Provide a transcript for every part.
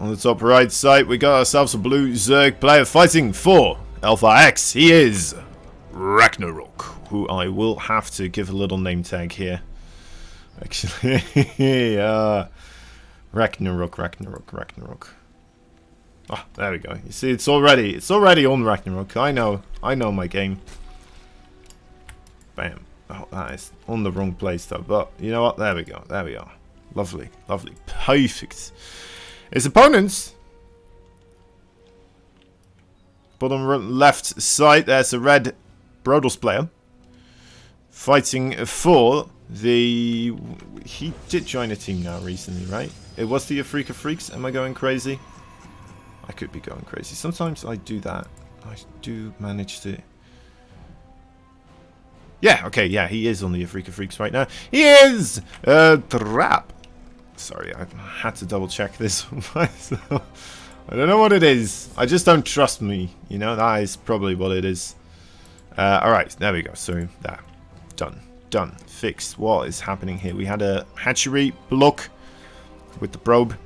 On the top right side, we got ourselves a blue Zerg player fighting for Alpha X. He is RAGNAROK, who I will have to give a little name tag here. Actually, RAGNAROK. Oh, there we go. You see, it's already on RAGNAROK. I know my game. Bam. Oh, that is on the wrong place though. But you know what? There we go. There we are. Lovely, lovely, perfect. His opponents. Bottom left side, there's a red Brodos player fighting for the. He did join a team now recently, right? It was the Afrika Freaks. Am I going crazy? I could be going crazy. Sometimes I do that. I do manage to. Yeah, okay, yeah, he is on the Afrika Freaks right now. He is Trap. Sorry, I had to double check this myself. I don't know what it is. I just don't trust me. You know, that is probably what it is. Alright, there we go. So, that. Done. Fixed. What is happening here? We had a hatchery block with the probe.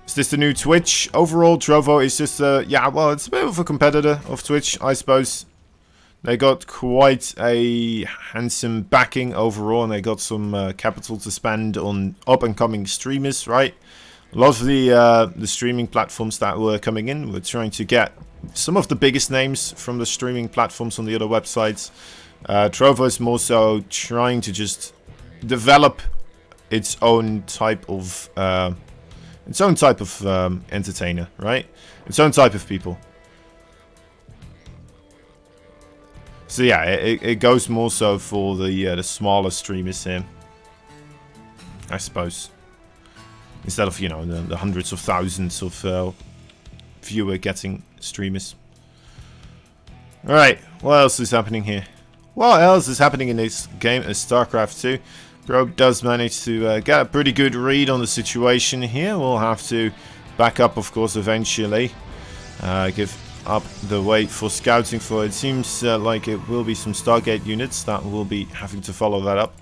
Is this the new Twitch? Overall, Trovo is just yeah, well, it's a bit of a competitor of Twitch, I suppose. They got quite a handsome backing overall, and they got some capital to spend on up-and-coming streamers, right? A lot of the streaming platforms that were coming in were trying to get some of the biggest names from the streaming platforms on the other websites. Trovo is more so trying to just develop its own type of entertainer, right? Its own type of people. So yeah, it goes more so for the smaller streamers here, I suppose, instead of, you know, the hundreds of thousands of viewer getting streamers. All right, what else is happening here? What else is happening in this game as StarCraft 2? Probe does manage to get a pretty good read on the situation here. We'll have to back up, of course, eventually. Give up the wait for scouting for it. Seems like it will be some Stargate units that will be having to follow that up.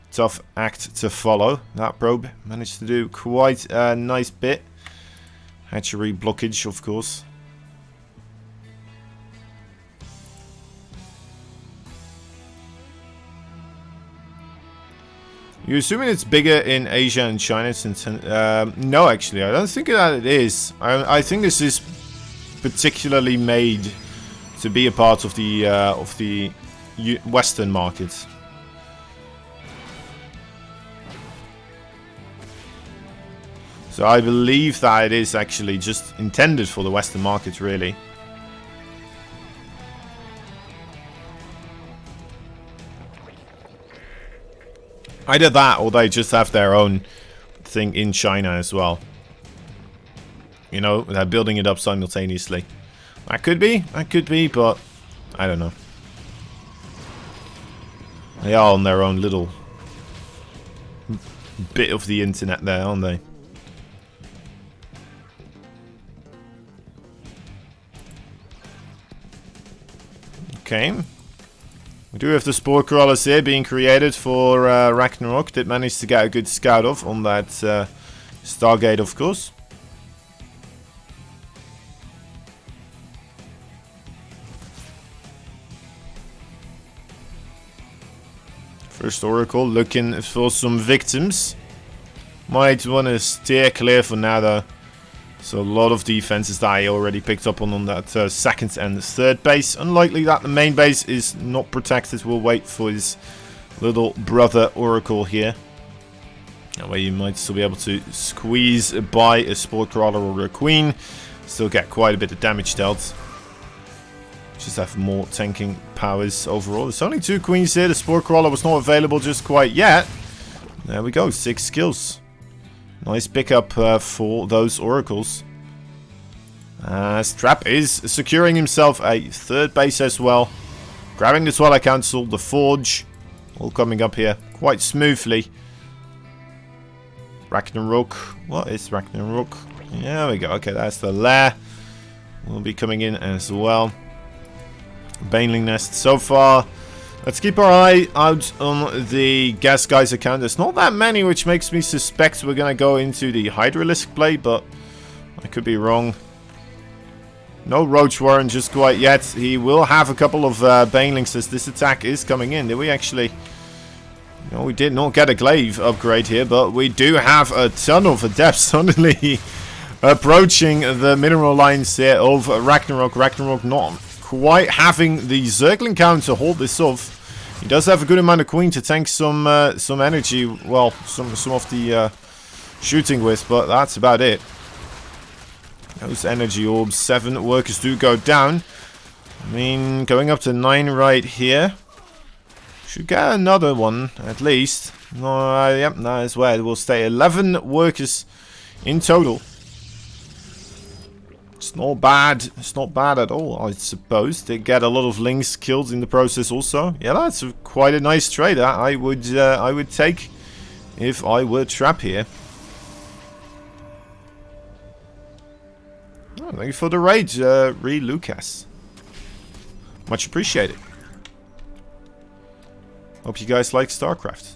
Tough act to follow. That probe managed to do quite a nice bit. Hatchery blockage, of course. You're assuming it's bigger in Asia and China since... no, actually, I don't think that it is. I think this is particularly made to be a part of the Western market. So I believe that it is actually just intended for the Western market, really. Either that, or they just have their own thing in China as well. You know, they're building it up simultaneously. That could be, but I don't know. They are on their own little bit of the internet there, aren't they? Okay. We do have the spore crawlers here being created for RAGNAROK. Did manage to get a good scout off on that Stargate, of course. First Oracle looking for some victims. Might want to steer clear for now though. So a lot of defenses that I already picked up on that second and third base. Unlikely that the main base is not protected. We'll wait for his little brother Oracle here. That way you might still be able to squeeze by a Spore Crawler or a Queen. Still get quite a bit of damage dealt. Just have more tanking powers overall. There's only 2 Queens here. The Spore Crawler was not available just quite yet. There we go, 6 skills. Nice pickup for those Oracles. Strap is securing himself a third base as well. Grabbing the Twilight Council, the Forge. All coming up here quite smoothly. RAGNAROK. What is RAGNAROK? Yeah, there we go. Okay, that's the lair. Will be coming in as well. Baneling Nest so far. Let's keep our eye out on the gas guys account. There's not that many, which makes me suspect we're going to go into the Hydralisk play, but I could be wrong. No Roach Warren just quite yet. He will have a couple of Banelings as this attack is coming in. Did we actually... No, we did not get a glaive upgrade here, but we do have a ton of adepts suddenly approaching the mineral lines here of Ragnarok. Ragnarok not quite having the Zergling count to hold this off. He does have a good amount of Queen to tank some energy, well, some of the shooting with, but that's about it. Those energy orbs, 7 workers do go down. I mean, going up to 9 right here. Should get another one, at least. No, yep, that is where it will stay. 11 workers in total. It's not bad. It's not bad at all, I suppose. They get a lot of Lings killed in the process also. Yeah, that's quite a nice trade. I would take if I were Trap here. Oh, thank you for the raid, Lucas. Much appreciated. Hope you guys like StarCraft.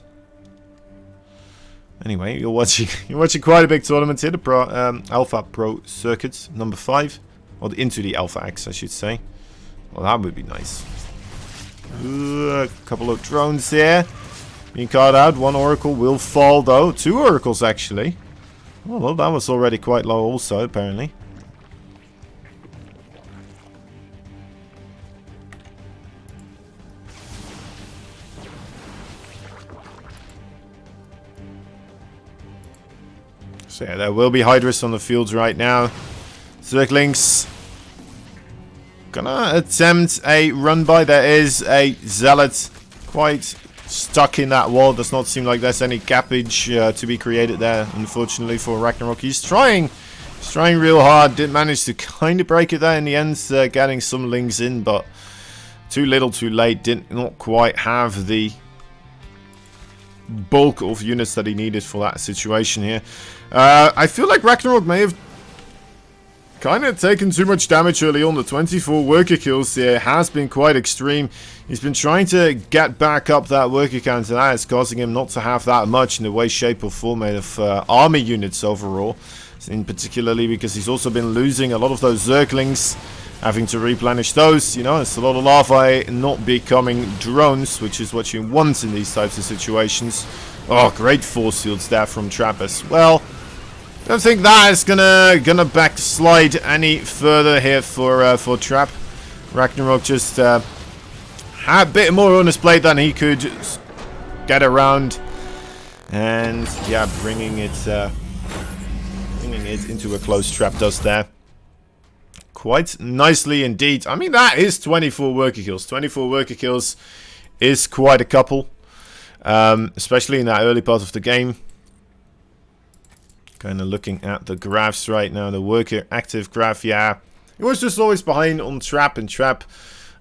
Anyway, you're watching quite a big tournament here, the Alpha Pro Circuit number 5, or into the Alpha X, I should say. Well, that would be nice. A couple of drones here being caught out. 1 Oracle will fall though. 2 Oracles actually. Oh, well, that was already quite low also apparently. So yeah, there will be Hydras on the fields right now. Zerglings gonna attempt a run by. There is a Zealot quite stuck in that wall. Does not seem like there's any gappage to be created there, unfortunately, for Ragnarok. He's trying real hard. Did manage to kind of break it there in the end, getting some Lings in, but too little too late. Did not quite have the bulk of units that he needed for that situation here. I feel like Ragnarok may have kind of taken too much damage early on. The 24 worker kills here has been quite extreme. He's been trying to get back up that worker count, and that is causing him not to have that much in the way, shape or form of army units overall. In particularly because he's also been losing a lot of those Zerglings, having to replenish those. You know, it's a lot of larvae not becoming drones, which is what you want in these types of situations. Oh, great force fields there from Trap as well. Don't think that is gonna backslide any further here for Trap. Ragnarok just had a bit more on his plate than he could get around, and yeah, bringing it into a close. Trap does there quite nicely indeed. I mean, that is 24 worker kills. 24 worker kills is quite a couple, especially in that early part of the game. Kind of looking at the graphs right now, the worker active graph, yeah. It was just always behind on Trap, and Trap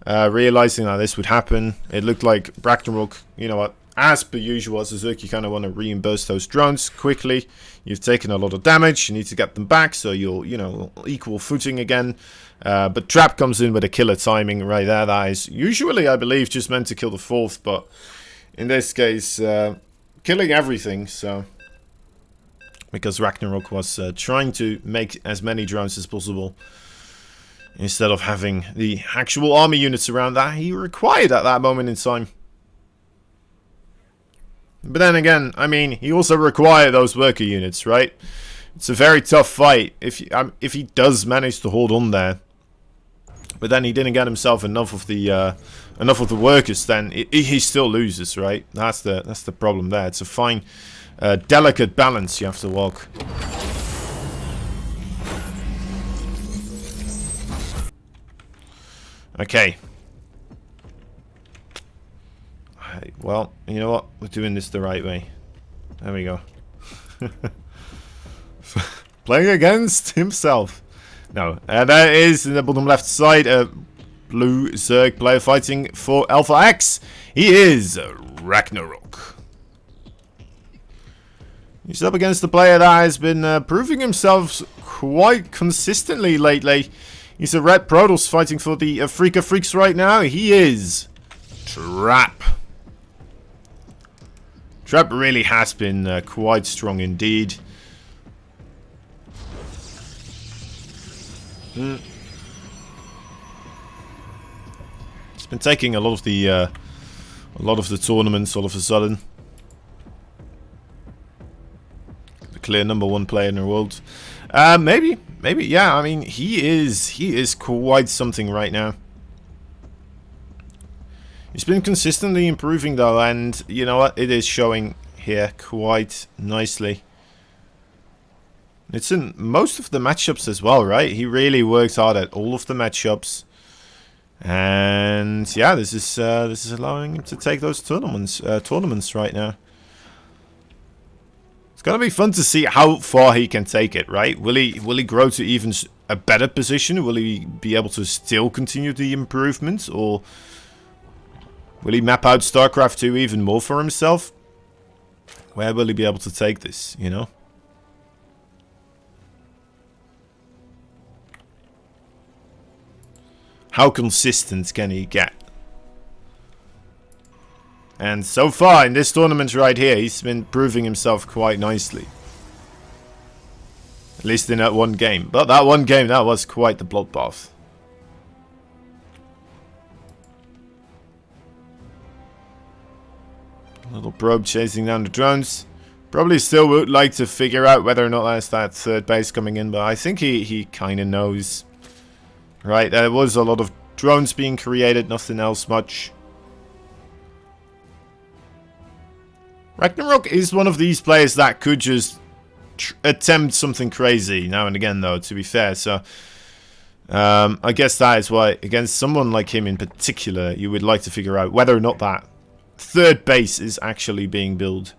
realizing that this would happen. It looked like Ragnarok, you know what, as per usual, as a Zerg, you kind of want to reimburse those drones quickly. You've taken a lot of damage, you need to get them back, so you'll, you know, equal footing again. But Trap comes in with a killer timing right there. That is usually, I believe, just meant to kill the 4th, but in this case, killing everything, so... Because Ragnarok was trying to make as many drones as possible, instead of having the actual army units around that he required at that moment in time. But then again, I mean, he also required those worker units, right? It's a very tough fight if he does manage to hold on there. But then he didn't get himself enough of the workers. Then he still loses, right? That's the problem there. It's a fine, delicate balance you have to walk. Okay. Well, you know what? We're doing this the right way. There we go. Playing against himself. No, there is in the bottom left side a blue Zerg player fighting for Alpha X. He is Ragnarok. He's up against a player that has been proving himself quite consistently lately. He's a Red Protoss fighting for the Freaka Freaks right now. He is Trap. Trap really has been quite strong indeed. It's been taking a lot of the tournaments all of a sudden. The clear #1 player in the world. Maybe, yeah. I mean, he is quite something right now. He's been consistently improving though, and you know what? It is showing here quite nicely. It's in most of the matchups as well, right? He really works hard at all of the matchups, and yeah, this is allowing him to take those tournaments right now. It's gonna be fun to see how far he can take it, right? Will he grow to even a better position? Will he be able to still continue the improvements, or will he map out StarCraft 2 even more for himself? Where will he be able to take this, you know? How consistent can he get? And so far in this tournament right here, he's been proving himself quite nicely. At least in that one game. But that one game, that was quite the bloodbath. Little probe chasing down the drones. Probably still would like to figure out whether or not there's that third base coming in, but I think he kind of knows. Right, there was a lot of drones being created, nothing else much. RAGNAROK is one of these players that could just attempt something crazy now and again, though, to be fair. So, I guess that is why, against someone like him in particular, you would like to figure out whether or not that third base is actually being built.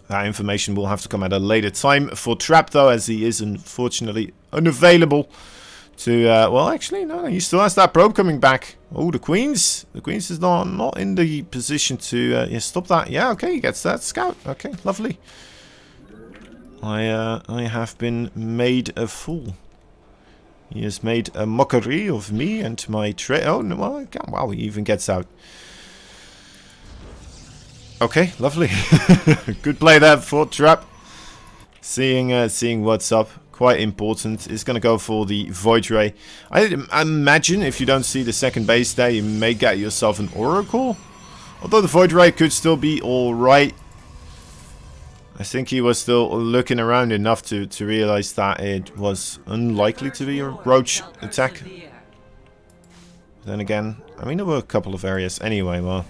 That information will have to come at a later time for Trap, though, as he is unfortunately unavailable to, well, actually, no, he still has that probe coming back. Oh, the Queens. The Queens is not in the position to, yeah, stop that. Yeah, okay, he gets that scout. Okay, lovely. I have been made a fool. He has made a mockery of me and my trade. Oh, no, well, wow, he even gets out. Okay, lovely. Good play there for Trap. Seeing what's up. Quite important. Is going to go for the Void Ray. I imagine if you don't see the second base there, you may get yourself an Oracle. Although the Void Ray could still be alright. I think he was still looking around enough to realize that it was unlikely to be a roach attack. Then again, I mean, there were a couple of areas anyway, well.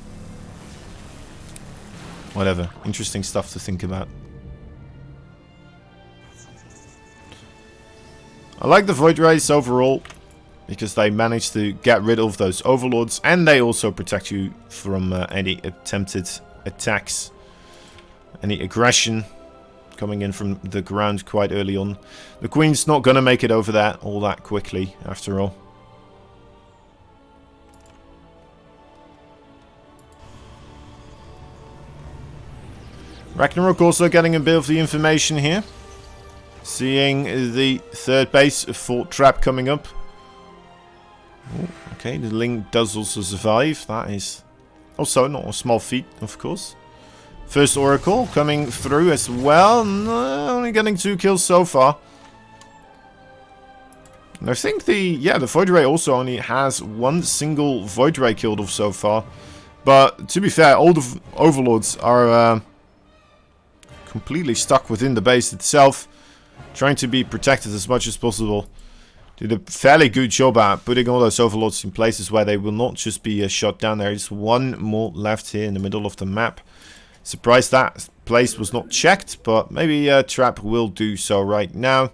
Whatever. Interesting stuff to think about. I like the Void Rays overall, because they manage to get rid of those overlords, and they also protect you from any attempted attacks, any aggression coming in from the ground quite early on. The Queen's not going to make it over there all that quickly, after all. RAGNAROK also getting a bit of the information here. Seeing the third base for Trap coming up. Ooh, okay, the Link does also survive. That is also not a small feat, of course. First Oracle coming through as well. No, only getting 2 kills so far. And I think the Void Ray also only has 1 single Void Ray killed off so far. But to be fair, all the Overlords are completely stuck within the base itself. Trying to be protected as much as possible. Did a fairly good job at putting all those overlords in places where they will not just be shot down. There is 1 more left here in the middle of the map. Surprised that place was not checked, but maybe Trap will do so right now.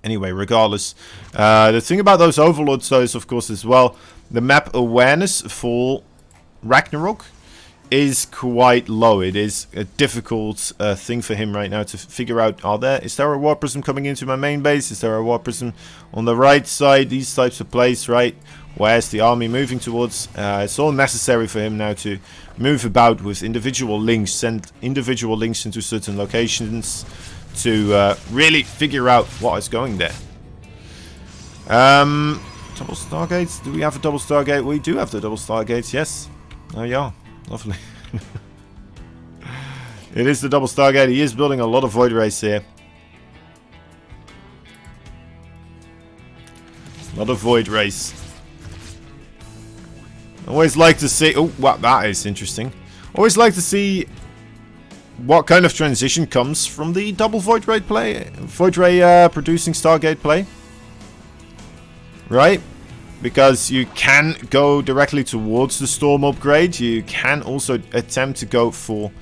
Anyway, regardless. The thing about those overlords though is, of course, as well, the map awareness for RAGNAROK is quite low. It is a difficult thing for him right now to figure out, is there a War Prism coming into my main base? Is there a War Prism on the right side? These types of plays, right? Where's the army moving towards? It's all necessary for him now to move about with individual links, send individual links into certain locations to really figure out what is going there. Time Double Stargates? Do we have a double Stargate? We do have the double Stargates, yes. Oh yeah, lovely. It is the double Stargate. He is building a lot of Void Rays here. A lot of Void Rays. Always like to see... Oh, wow, that is interesting. Always like to see what kind of transition comes from the double Void Ray play. Void Ray producing Stargate play. Right? Because you can go directly towards the Storm upgrade. You can also attempt to go for...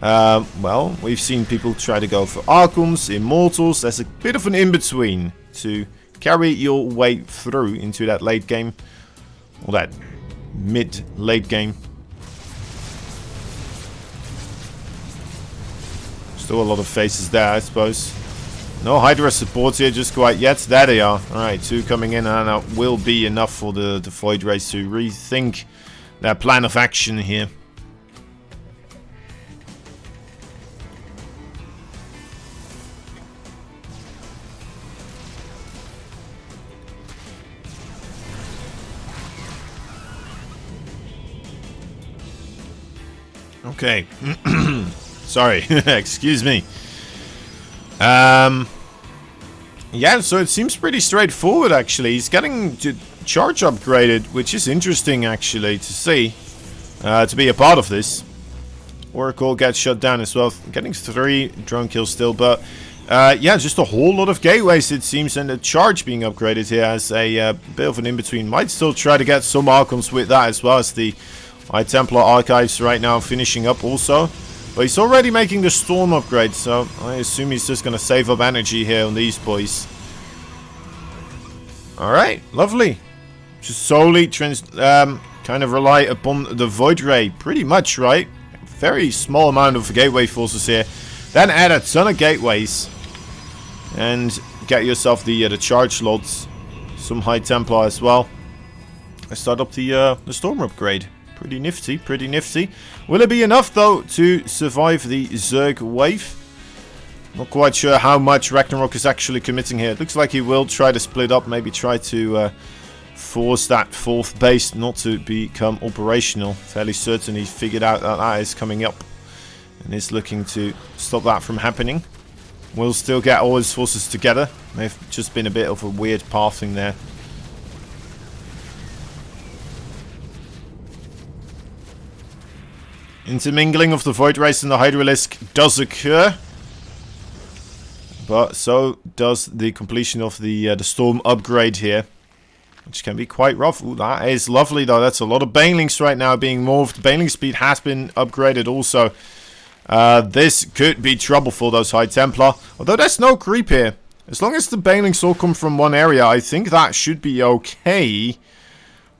well, we've seen people try to go for Archons, Immortals. There's a bit of an in-between to carry your way through into that late game. Or that mid-late game. Still a lot of faces there, I suppose. No Hydra support here just quite yet. There they are. Alright, 2 coming in, and that will be enough for the Void Rays to rethink their plan of action here. Okay. Sorry. Excuse me. Yeah, so it seems pretty straightforward, actually. He's getting to charge upgraded, which is interesting, actually, to see. To be a part of this. Oracle gets shut down as well. Getting 3 drone kills still, but... yeah, just a whole lot of gateways, it seems, and the charge being upgraded here as a bit of an in-between. Might still try to get some Archons with that, as well as the High Templar Archives right now finishing up also. But he's already making the Storm upgrade, so I assume he's just going to save up energy here on these boys. Alright, lovely. Just solely kind of rely upon the Void Ray, pretty much, right? Very small amount of gateway forces here. Then add a ton of gateways. And get yourself the charge slots. Some High Templar as well. I start up the Storm upgrade. Pretty nifty, pretty nifty. Will it be enough, though, to survive the Zerg wave? Not quite sure how much Ragnarok is actually committing here. It looks like he will try to split up, maybe try to force that 4th base not to become operational. Fairly certain he figured out that that is coming up. And is looking to stop that from happening. Will still get all his forces together. May have just been a bit of a weird pathing there. Intermingling of the Void Rays and the Hydralisk does occur. But so does the completion of the Storm upgrade here. Which can be quite rough. Ooh, that is lovely though. That's a lot of Banelings right now being moved. Baneling speed has been upgraded also. This could be trouble for those High Templar. Although there's no creep here. As long as the Banelings all come from one area, I think that should be okay.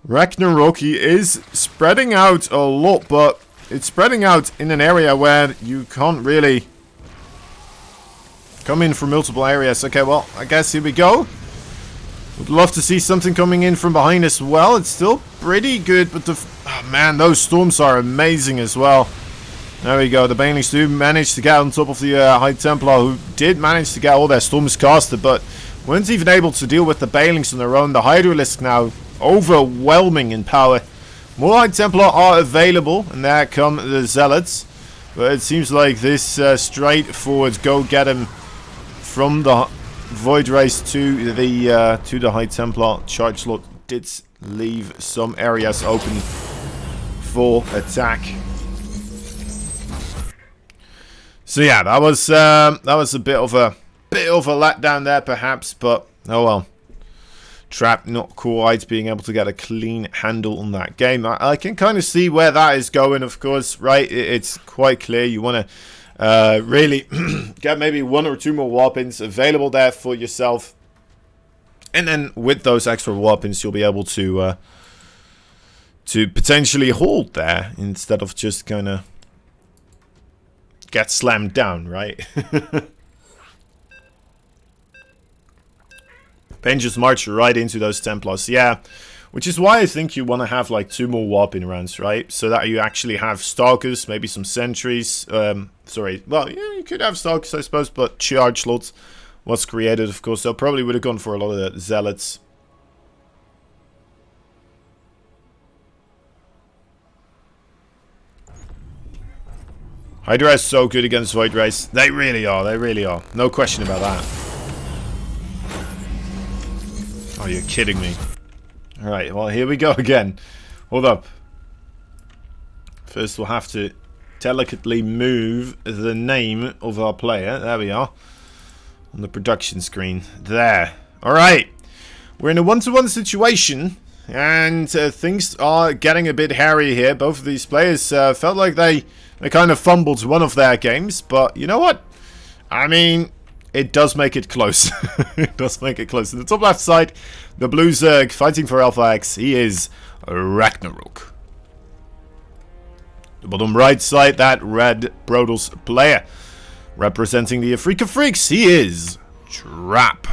Ragnarok is spreading out a lot, but it's spreading out in an area where you can't really come in from multiple areas. Okay, well, I guess here we go. Would love to see something coming in from behind as well. It's still pretty good, but oh man, those storms are amazing as well. There we go. The Banelings do manage to get on top of the High Templar, who did manage to get all their storms casted, but weren't even able to deal with the Banelings on their own. The Hydralisk now overwhelming in power. More High Templar are available, and there come the Zealots. But it seems like this straightforward go-get-em from the Void Race to the High Templar charge slot did leave some areas open for attack. So yeah, that was a bit of a letdown there, perhaps, but oh well. Trap not quite being able to get a clean handle on that game. I can kind of see where that is going, of course, right? It's quite clear you want to really get maybe 1 or 2 more weapons available there for yourself. And then with those extra weapons, you'll be able to potentially hold there instead of just kind of get slammed down, right? Then just march right into those Templars. Yeah, which is why I think you want to have like 2 more warping rounds, right? So that you actually have Stalkers, maybe some Sentries. Sorry, well, yeah, you could have Stalkers, I suppose, but charge slots was created, of course. So probably would have gone for a lot of the Zealots. Hydra is so good against Void Rays. They really are. They really are. No question about that. Oh, you're kidding me. Alright, well, here we go again. Hold up. First, we'll have to delicately move the name of our player. There we are. On the production screen. There. Alright. We're in a one-to-one situation. And things are getting a bit hairy here. Both of these players felt like they kind of fumbled one of their games. But you know what? I mean, it does make it close. It does make it close. In the top left side, the blue Zerg fighting for Alpha X. He is RAGNAROK. The bottom right side, that red Brodels player. Representing the Afrika Freaks, he is Trap.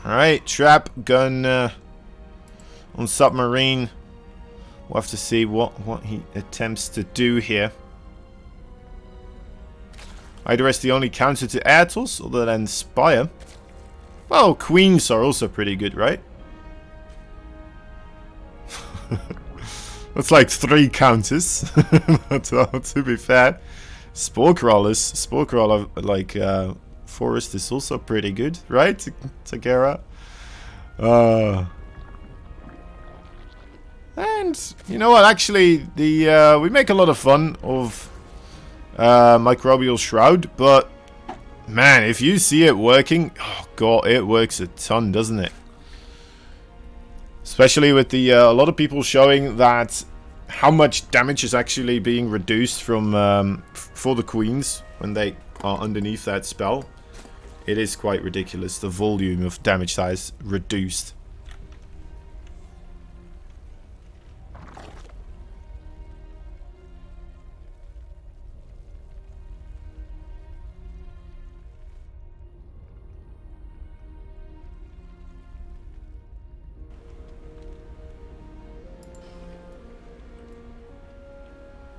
Alright, Trap gun on submarine. We'll have to see what he attempts to do here. Hydra is the only counter to Airtals, other than Spire. Well, Queens are also pretty good, right? That's like 3 counters. To be fair. Spore Crawler, like, Forest is also pretty good, right? Tagara. And, you know what, actually, we make a lot of fun of Microbial Shroud, but, man, if you see it working, oh god, it works a ton, doesn't it? Especially with the a lot of people showing that how much damage is actually being reduced from for the queens when they are underneath that spell. It is quite ridiculous, the volume of damage that is reduced.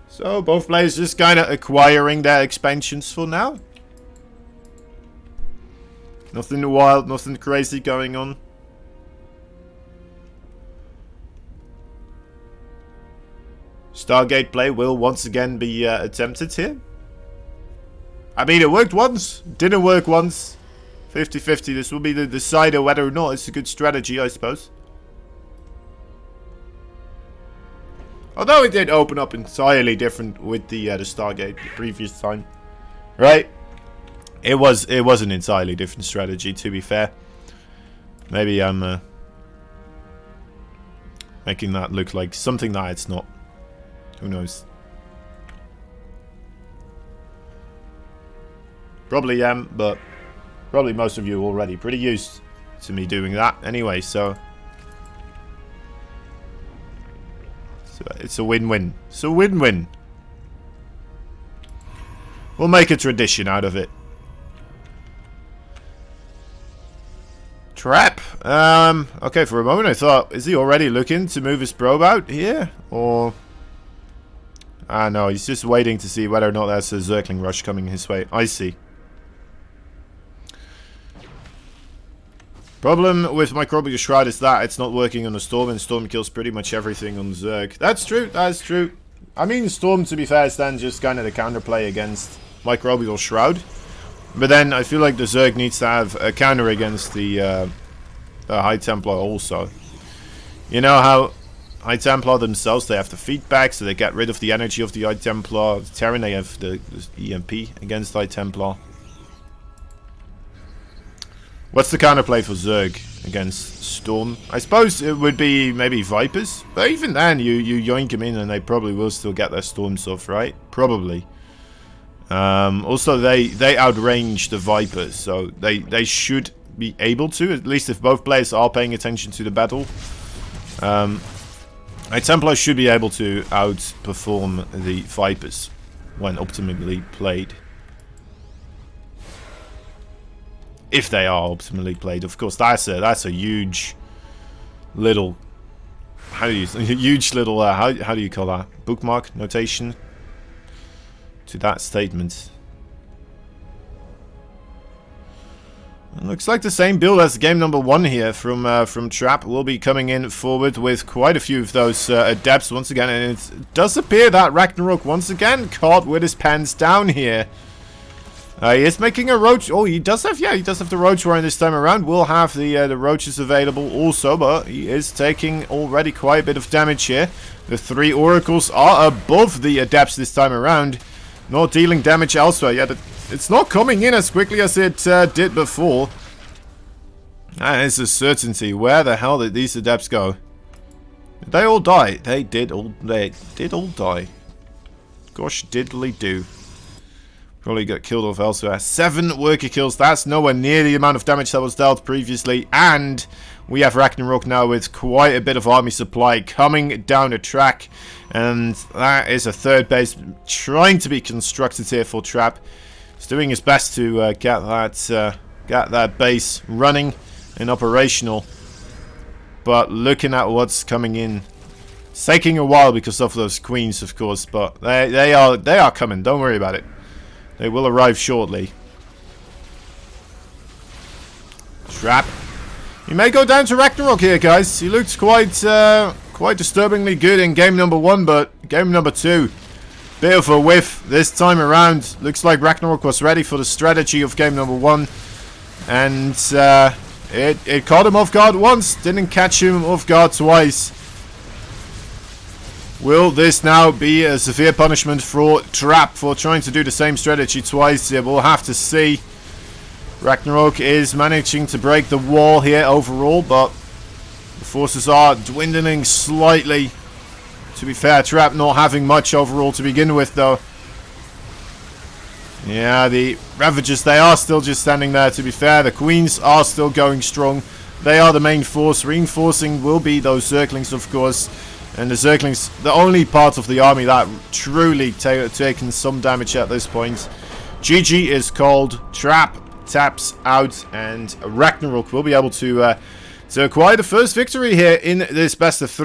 So, both players just kind of acquiring their expansions for now. Nothing wild, nothing crazy going on. Stargate play will once again be attempted here. I mean, it worked once, didn't work once. 50-50, this will be the decider whether or not it's a good strategy, I suppose. Although it did open up entirely different with the Stargate the previous time, right? It was an entirely different strategy, to be fair. Maybe I'm making that look like something that it's not. Who knows? Probably am, but probably most of you are already pretty used to me doing that anyway, so it's a win-win. It's a win-win. We'll make a tradition out of it. Trap. Okay, for a moment I thought, is he already looking to move his probe out here? Or... ah, no, he's just waiting to see whether or not there's a Zergling rush coming his way. I see. Problem with Microbial Shroud is that it's not working on the Storm, and Storm kills pretty much everything on Zerg. That's true, that's true. I mean, Storm, to be fair, is then just kind of the counterplay against Microbial Shroud. But then, I feel like the Zerg needs to have a counter against the High Templar also. You know how High Templar themselves, they have the feedback, so they get rid of the energy of the High Templar. Terran, they have the EMP against High Templar. What's the counterplay for Zerg against Storm? I suppose it would be maybe Vipers. But even then, you yoink them in and they probably will still get their Storms off, right? Probably. Also, they outrange the Vipers, so they should be able to, at least if both players are paying attention to the battle. A Templar should be able to outperform the Vipers when optimally played. If they are optimally played, of course. That's a huge little, how do you call that, bookmark notation to that statement. Looks like the same build as game number 1 here from Trap. Will be coming in forward with quite a few of those adepts once again, and it does appear that Ragnarok once again caught with his pants down here. He is making a roach. Oh, he does have the roach warren this time around. Will have the roaches available also, but he is taking already quite a bit of damage here. The 3 oracles are above the adepts this time around, not dealing damage elsewhere. Yeah, it's not coming in as quickly as it did before. That is a certainty. Where the hell did these adepts go? Did they all die? They did all die. Gosh diddly do. Probably got killed off elsewhere. 7 worker kills. That's nowhere near the amount of damage that was dealt previously. And we have Ragnarok now with quite a bit of army supply coming down the track. And that is a 3rd base trying to be constructed here for Trap. He's doing his best to get that base running and operational. But looking at what's coming in, it's taking a while because of those queens, of course. But they are coming. Don't worry about it. They will arrive shortly. Trap. He may go down to Ragnarok here, guys. He looked quite disturbingly good in game number 1, but game number 2, bit of a whiff this time around. Looks like Ragnarok was ready for the strategy of game number 1, and it caught him off guard once, didn't catch him off guard twice. Will this now be a severe punishment for Trap for trying to do the same strategy twice? Yeah, we'll have to see. Ragnarok is managing to break the wall here overall, but the forces are dwindling slightly. To be fair, Trap not having much overall to begin with, though. Yeah, the Ravagers, they are still just standing there, to be fair. The Queens are still going strong. They are the main force. Reinforcing will be those Zerglings, of course. And the Zerglings, the only part of the army that truly taken some damage at this point. GG is called. Trap taps out, and Ragnarok will be able to acquire the first victory here in this best of 3.